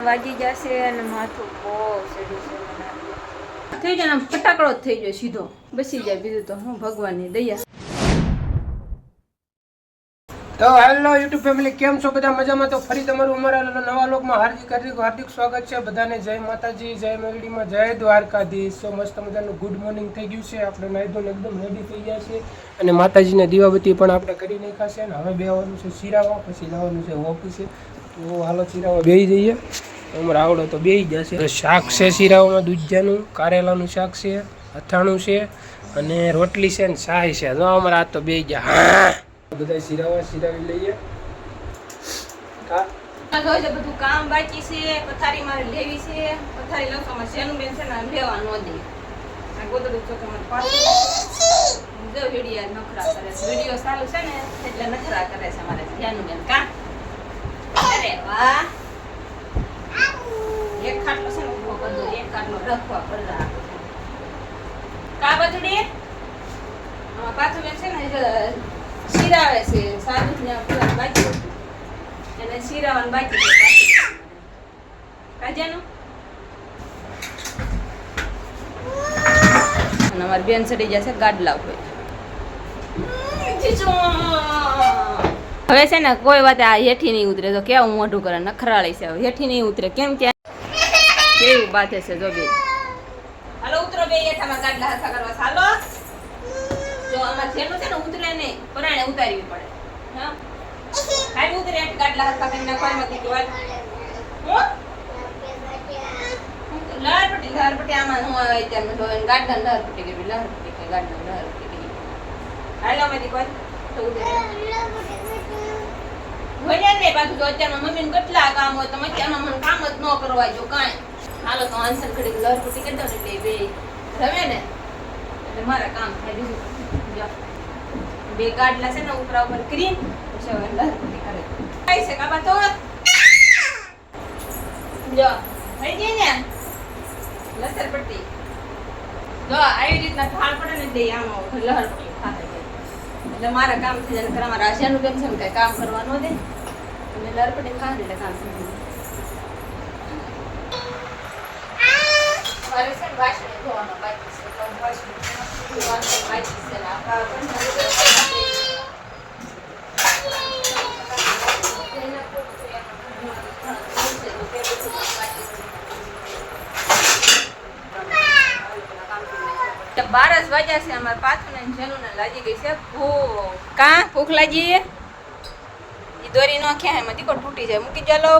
વાગી જશે અને માથું બહુ સેડું છે થઈ જાય ને ફટાકડો જ થઈ જાય સીધો બસી જાય બીજું તો હું ભગવાનની દયા. તો હેલો યુટ્યુબ ફેમિલી, કેમ છો બધા? મજામાં? તો ફરી તમારું અમારા નવા લોકમાં હાર્દિક સ્વાગત છે બધાને. જય માતાજી, જય મેરડીમાં, જય દ્વારકાધીશ. સો મસ્ત મજાનું ગુડ મોર્નિંગ થઈ ગયું છે. આપણે નાઈ ધોઈને એકદમ રેડી થઈ ગયા છે અને માતાજીને દીવાબત્તી પણ આપણે કરી નાખ્યા છે. અને હવે બેવાનું છે શિરાવા, પછી જવાનું છે ઓફિસે. તો હાલો શિરાવા બેસી જઈએ. અમારે આવડો તો બેસી જશે. શાક છે શિરાવામાં, દૂધિયાનું કારેલાનું શાક છે, અથાણું છે અને રોટલી છે ને શાહી છે. જો અમારે આ તો બેસી ગયા. હા, બધા શિરાવી લઈએ. બધું કામ બાકી છે. પથારી મારે લેવી છે. પથારી લખવામાં શેનું બેન છે ને લેવા ન દે. આ ગોદડું ચોકમાં પાછું જો વિડિયો નખરા કરે છે. વિડિયો ચાલુ છે ને એટલે નખરા કરે છે મારે શેનું બેન. કા અરે વાહ, એક ખાટલો છે ને ઉભો કરી દો, એક ખાટલો રખવા પડતા કા બજડી. પાછું બેન છે ને શિરાવે છે સાદું ને પૂરા બાકી એને શિરાવાનું બાકી છે કાજાનું. અને અમારી બેન ચડી જશે ગાડલા ઉપર. હવે છે ને કોઈ વાત આ હેઠી નહીં ઉતરે તો કેવું મોઢું કરે, નખરાળી છે. હેઠી નહીં ઉતરે કેમ કે કેવું બાથે છે જો બે. હાલો ઉતરો બે હેઠામાં ગાડલા હરખા કરવા. હાલો જો આમાં જેનું છે ને ઉતરે નહીં પરાણે ઉતારવી પડે. હા કાઈ ઉતરે ગાડલા હરખા કરીને નાખવામાં કીધું હાલ હું લહરપટ્ટી આમાં હું આવે ત્યાં જો ગાડલા લહરપટ્ટી કે લહરપટ્ટી કે ગાડલા લહરપટ્ટી હાલો માંથી કોઈ તો ઉતરે ભણ્યા ને પાછું તો અત્યારમાં મમ્મીને કેટલા કામ હોય તો અત્યારમાં મને કામ જ ન કરવા જો કાંઈ. હાલો તો આન્સર ઘડી લહરપટ્ટી કરી દો ને એટલે બે રમે ને એટલે મારા કામ થાય. બીજું બે ગાડલા છે ને ઉપરા ઉપર ક્રીમ પછી લહરપટ્ટી કરે કઈ છે કાબા તો જો થઈ ગઈ ને લસરપટ્ટી. જો આવી રીતના ઠાળ પડે ને દે આમ લહરપટ્ટી ખાતે એટલે મારા કામ થઈ જાય. ખરા મારા આશિયાનું બેન છે ને કઈ કામ કરવા ન દે અને લહરપટ્ટી ખાતે એટલે કામ થઈ જાય. મારે છે ને વાસણ ધોવાનો બાકી છે તો વાસણ ધોવાનું બાકી છે ને આપણા 12 વાગ્યા છે. અમારે પાછું ને જેનું ને લાગી ગઈ છે ભૂખ. કા ભૂખ લાગી? એ દોરી નો ક્યાં એમાં દીકો તૂટી જાય. મૂકી ચાલો,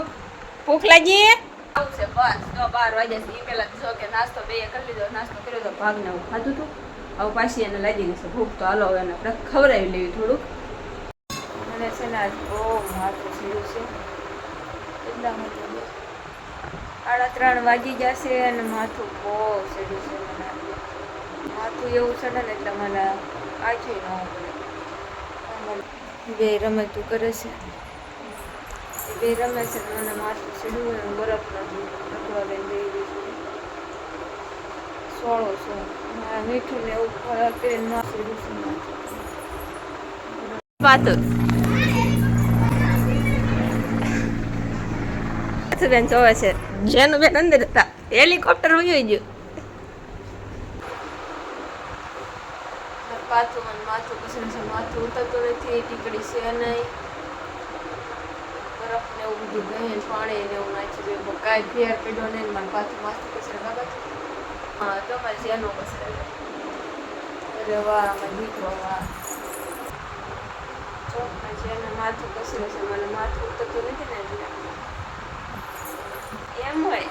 ભૂખ લાગી આવું છે બસ. તો 12 વાગ્યા છે. એ પેલા જો કે નાસ્તો બે કરી લીધો, નાસ્તો કર્યો તો ભાગને હું ખાધું હતું. હવે પાછી એને લાગી ગઈ છે ભૂખ. તો હાલો એને આપણે ખવડાવી લેવી થોડુંક. મને છે ને આજ બહુ માથું સીડું છે એટલા માટે 3:30 વાગી જશે અને માથું બહુ સીડું છે. મને માથું એવું ચડે ને એટલે મને આછું ન પડે. બે રમતું કરે છે, બે રમે છે મને માથું સીડું હોય બરફ નથી રખવા લઈને દઈ દઈશું. સોળો છો મીઠું ને એવું ખરાબ કરીને ના સીડું છે માથું. બેન જોવે છે જેનું બેન અંદર હતા હેલિકોપ્ટર વયું ગયું. પાછું મને માથું પસંદ છે. માથું ઉતરતું નથી, ટીકડી છે નહીં, બરફ ને એવું બધું ગહેન પાણી ને એવું નાખ્યું કાંઈ ફેર પડ્યો નહીં. મારે પાછું માથું પસરે બાબા. હા તો મારે જેનું પસરે. અરે વાહ મારે દીકરો વાહ. જો જેને માથું પસરે છે મને માથું ઉતરતું નથી ને એટલે એમ હોય.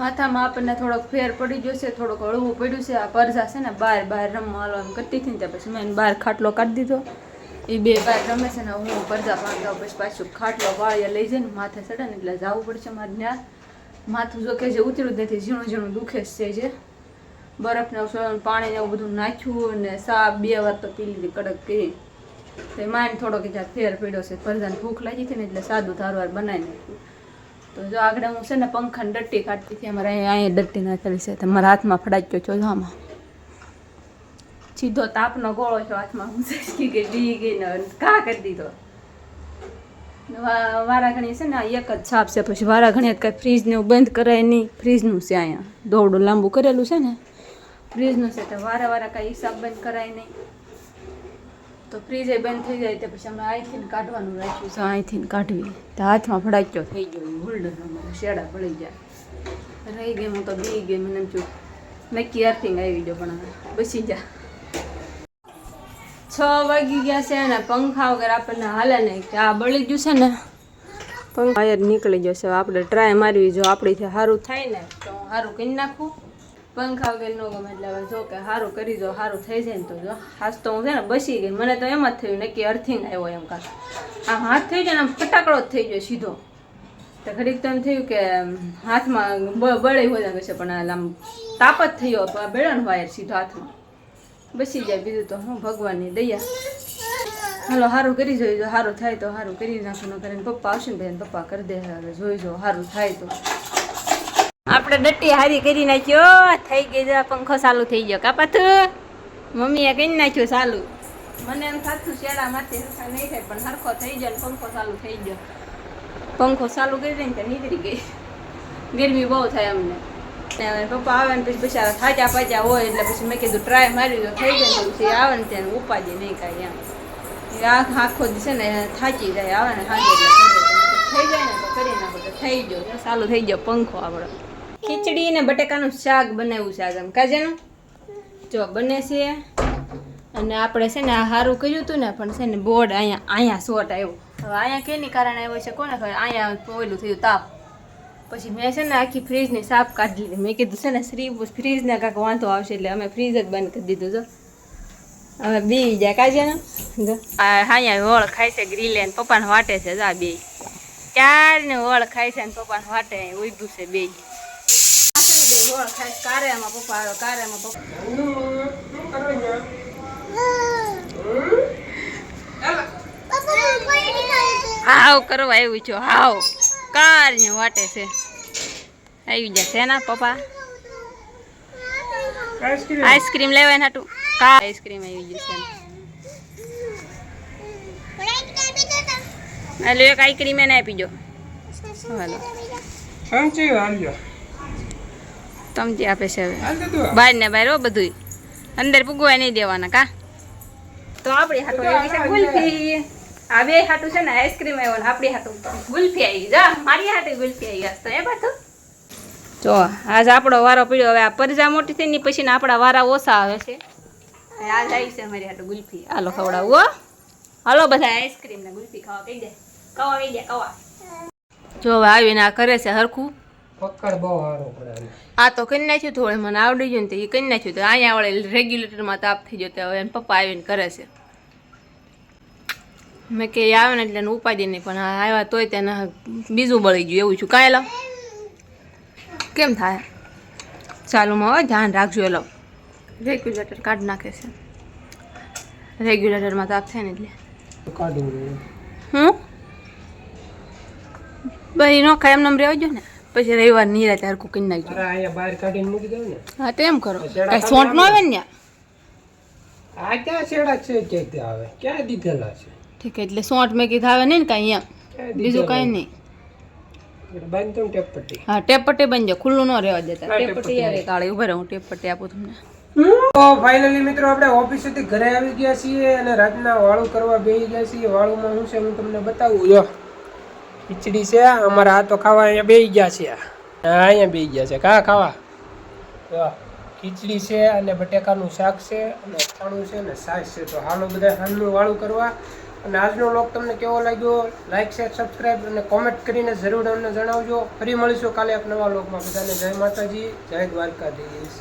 માથામાં આપણને થોડોક ફેર પડી ગયો છે, થોડુંક હળવું પડ્યું છે. આ પરજા છે ને બહાર રમવા હાલો એમ કરતી હતી ને ત્યાં પછી મેં બહાર ખાટલો કાઢી દીધો. એ બે બહાર રમે છે ને હું પરજા પાડી દઉં. પછી પાછું ખાટલો વાળીએ લઈ જઈને માથે ચડે ને એટલે જવું પડશે મારે ત્યાં. માથું જો કે જે ઉતર્યું જ નથી, ઝીણું ઝીણું દુખે છે. જે બરફને પાણીને એવું બધું નાખ્યું અને સા 2 વાર તો પી લીધી કડક કરી તો માઇન્ડ થોડોક જ્યાં ફેર પડ્યો છે. પરજાને ભૂખ લાગી હતી ને એટલે સાદું ધારવાર બનાવી નાખ્યું. તો જો આગળ હું છે ને પંખાને ડટ્ટી કાઢતી હતી. અમારે અહીંયા ડટ્ટી નાખેલી છે. તમારા હાથમાં ફડાઈ ગયો છો આમાં સીધો તાપનો ગોળો છો હાથમાં. હું ગઈ બી ગઈ ને ઘા કરી દીધો. વારા ઘણી છે ને આ એક જ છાપ છે, પછી વારા ઘણી કાંઈ ફ્રીજને એવું બંધ કરાય નહીં. ફ્રીજનું છે અહીંયા દોરડું લાંબુ કરેલું છે ને ફ્રીજનું છે, તો વારા કાંઈ હિસાબ બંધ કરાય નહીં. તો ફ્રીજ એ બંધ થઈ જાય તો પછી અમે અહીંથી કાઢવાનું રાખ્યું છે. અહીંથી કાઢવી તો હાથમાં ફડાક્યો થઈ ગયો હોલ્ડર, અમારે શેડા પડી જાય રહી ગઈ. હું તો બી ગઈ, મને એમ છું નક્કી અર્થિંગ આવી ગયો, પણ બસી જા. 6 વાગી ગયા છે ને પંખા વગર આપણને હાલે નહીં. કે આ બળી ગયું છે ને પંખા વાયર નીકળી જશે. આપણે ટ્રાય મારવી, જો આપણીથી સારું થાય ને તો હું સારું કરી નાખું. પંખા વગર ન ગમે એટલે હવે જો કે સારું કરી દો, સારું થઈ જાય ને તો જો હાથ તો હું છે ને બસી ગઈ. મને તો એમ જ થયું નક્કી અર્થિંગ આવ્યો એમ. કાં આમ હાથ થઈ જાય ને આમ ફટાકડો જ થઈ ગયો સીધો. તો ઘડીક તો એમ થયું કે હાથમાં બળી હોય છે, પણ આમ તાપ જ થયો બેડો ને વાયર સીધો હાથમાં બસી જાય. બીજું તો હું ભગવાનની દયા. હાલો સારું કરી જોઈ, જો સારું થાય તો સારું કરી નાખવાનું. કરીને પપ્પા આવશે ને ભાઈ પપ્પા કરી દે. હવે જોઈ જો સારું થાય તો. આપણે ડટ્ટી હારી કરી નાખ્યો, થઈ ગઈ છે પંખો ચાલુ થઈ ગયો. કા પાથું મમ્મીએ કરી નાખ્યો ચાલુ. મને એમ થતું શેડામાંથી નહીં થાય, પણ સરખો થઈ ગયો ને પંખો ચાલુ થઈ ગયો. પંખો ચાલુ કરી દે ને ત્યાં નીકળી ગઈ. ગરમી બહુ થાય અમને. પપ્પા આવે ને પછી બિચારા થાચા પાચા હોય એટલે પછી મેં કીધું ટ્રાય મારી દો થઈ જાય ને પછી આવે ને ત્યાં ઉપાડી નહીં કાંઈ એમ. આખો દિવસે ને થાચી જાય, આવે ને સાંજે થઈ જાય ને તો કરી નાખો તો થઈ ગયો. ચાલુ થઈ ગયો પંખો આપણો. ખીચડી ને બટેકાનું શાક બનાવ્યું છે આમ કાજેનું જો બને છે. અને આપણે છે ને આ સારું કર્યું હતું ને, પણ છે ને બોર્ડ અહીંયા શોર્ટ આવ્યો. હવે અહીંયા કેની કારણે આવ્યો છે કોને ખબર. અહીંયા ઓયલું થયું તાપ. પછી મેં છે ને આખી ફ્રીજની સાફ કાઢી લીધી. મેં કીધું છે ને ફ્રીજને કાંઈક વાંધો આવશે એટલે અમે ફ્રીજ જ બંધ કરી દીધું. જો હવે બી જાય કાજે ને અહીંયા વળ ખાય છે ગ્રીલે ને પપ્પાને વાટે છે. જા બે ચારને વળ ખાય છે ને પપ્પાને વાટે ઉભું છે બે વળ ખાય. કારેમાં પપ્પા આવ્યો, કારેમાં પપ્પા હાવ કરવા આવ્યું છો. હાવ કાર ને વાટે છે. આવી જશે ને પપ્પા આઈસ્ક્રીમ લેવાય ને હાટું. કા આઈસ્ક્રીમ આવી જશે. હાલો એક આઈસ્ક્રીમ એને આપી જો. હાલો તમજી આપે છે હવે બહાર ને બહાર બધું અંદર પૂગવા નહીં દેવાના. કા તો આપણી હાટું એવી છે ગુલ્ફી. આ બે હાટું છે ને આઈસ્ક્રીમ આવ્યો ને આપણી હાટું ગુલ્ફી આવી. જા મારી હાટું ગુલ્ફી આવી ગયા તો એ બધું. જો આજ આપણો વારો પડ્યો. હવે આ પરજા મોટી થઈ ને પછી આપણા વારા ઓછા આવે છે. આજ આવી છે અમારી હાટું ગુલ્ફી. હાલો ખવડાવું. હાલો બધા આઈસ્ક્રીમ ને ગુલ્ફી ખાવા કહી દે. કવા કહી દે કવા. જો હવે આવીને આ કરે છે હરખું. પકડ બહુ સારો પડે. આ તો કરી નાખ્યું થોડે મને આવડી ગયું ને તો એ કરી નાખ્યું. તો અહીંયા વળે રેગ્યુલેટરમાં તાપ થઈ ગયો. તો હવે એને પપ્પા આવીને કરે છે. મેં કે આવે ને એટલે ઉપાડી નહીં, પણ આવ્યા તોય તેને બીજું બળી ગયું એવું છું. કાંઈ લાવ કેમ થાય ચાલુમાં હોય ધ્યાન રાખજો. એલો રેગ્યુલેટર કાઢી નાખે છે. રેગ્યુલેટરમાં તાપ થાય ને એટલે કાઢવું હું બરી નો ખાય એમને રહેવા જો ને. પછી રવિવાર નિરાતે હરખું કરી નાખજો. અહીંયા બહાર કાઢીને મૂકી દઉં ને. હા તો એમ કરો કઈ સોંટ નો આવે ને. આ ક્યાં છેડા છે કે આવે ક્યાં દીધેલા છે. ઠીક એટલે સોંટ મેં કીધું આવે નહીં ને કાંઈ એમ બીજું કાંઈ નહીં. બાંધતો ટેપ પટ્ટી. હા ટેપ પટ્ટી બનજો, ખુલ્લું ન રહેવા દેતા. ટેપ પટ્ટી યાર કાળે ઉભા રહો, હું ટેપ પટ્ટી આપું તમને. તો ફાઇનલી મિત્રો આપણે ઓફિસેથી ઘરે આવી ગયા છીએ અને રાતના વાળું કરવા બેસી ગયા છીએ. વાળુમાં શું છે હું તમને બતાવું. જો ખીચડી છે અમારા. આ તો ખાવા અહીંયા બેસી ગયા છે. અહીંયા બેસી ગયા છે કા ખાવા. જો ખીચડી છે અને બટેકાનું શાક છે અને અથાણું છે અને છાશ છે. તો હાલો બધા સાંજનું વાળું કરવા. અને આજનો વ્લોગ તમને કેવો લાગ્યો લાઈક શેર સબસ્ક્રાઈબ અને કોમેન્ટ કરીને જરૂર અમને જણાવજો. ફરી મળીશું કાલે એક નવા વ્લોગમાં. બધાને જય માતાજી, જય દ્વારકાધીશ.